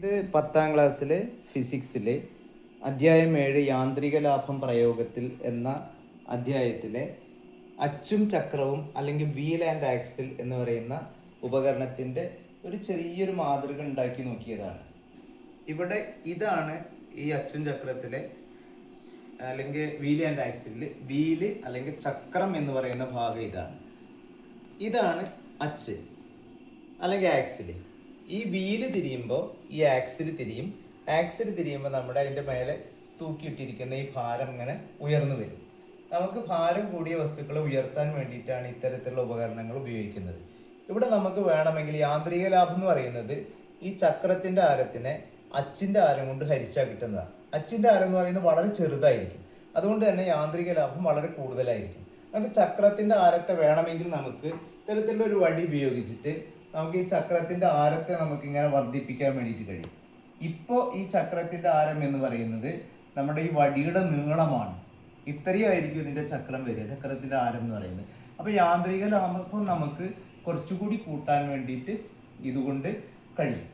ഇത് 10ാം ക്ലാസ്സിലെ ഫിസിക്സിലെ അധ്യായം 7 യാന്ത്രിക ലാഭം പ്രയോഗത്തിൽ എന്ന അധ്യായത്തിലെ അച്ചും ചക്രവും അല്ലെങ്കിൽ വീൽ ആൻഡ് ആക്സിൽ എന്ന് പറയുന്ന ഉപകരണത്തിൻ്റെ ഒരു ചെറിയൊരു മാതൃക ഉണ്ടാക്കി നോക്കിയതാണ്. ഇവിടെ ഇതാണ് ഈ അച്ചും ചക്രത്തിലെ അല്ലെങ്കിൽ വീൽ ആൻഡ് ആക്സിലിൽ വീല് അല്ലെങ്കിൽ ചക്രം എന്ന് പറയുന്ന ഭാഗം ഇതാണ് അച്ച് അല്ലെങ്കിൽ ആക്സിൽ. ഈ വീല് തിരിയുമ്പോൾ ഈ ആക്സിൽ തിരിയും. ആക്സിൽ തിരിയുമ്പോൾ നമ്മുടെ അതിൻ്റെ മേലെ തൂക്കിയിട്ടിരിക്കുന്ന ഈ ഭാരം ഇങ്ങനെ ഉയർന്നു വരും. നമുക്ക് ഭാരം കൂടിയ വസ്തുക്കളെ ഉയർത്താൻ വേണ്ടിയിട്ടാണ് ഇത്തരത്തിലുള്ള ഉപകരണങ്ങൾ ഉപയോഗിക്കുന്നത്. ഇവിടെ നമുക്ക് വേണമെങ്കിൽ യാന്ത്രിക ലാഭം എന്ന് പറയുന്നത് ഈ ചക്രത്തിൻ്റെ ആരത്തിനെ അച്ചിൻ്റെ ആരം കൊണ്ട് ഹരിച്ചാൽ കിട്ടുന്നതാണ്. അച്ചിൻ്റെ ആരം എന്ന് പറയുന്നത് വളരെ ചെറുതായിരിക്കും. അതുകൊണ്ട് തന്നെ യാന്ത്രിക ലാഭം വളരെ കൂടുതലായിരിക്കും. നമുക്ക് ചക്രത്തിൻ്റെ ആരത്തെ വേണമെങ്കിൽ നമുക്ക് ഇത്തരത്തിലുള്ള ഒരു വടി ഉപയോഗിച്ചിട്ട് നമുക്ക് ഈ ചക്രത്തിൻ്റെ ആരത്തെ നമുക്ക് ഇങ്ങനെ വർദ്ധിപ്പിക്കാൻ വേണ്ടിയിട്ട് കഴിയും. ഇപ്പോൾ ഈ ചക്രത്തിൻ്റെ ആരം എന്ന് പറയുന്നത് നമ്മുടെ ഈ വടിയുടെ നീളമാണ്. ഇത്രയായിരിക്കും ഇതിൻ്റെ ചക്രം വരിക, ചക്രത്തിൻ്റെ ആരം എന്ന് പറയുന്നത്. അപ്പോൾ യാന്ത്രിക ലാഭം നമുക്ക് കുറച്ചുകൂടി കൂട്ടാൻ വേണ്ടിയിട്ട് ഇതുകൊണ്ട് കഴിയും.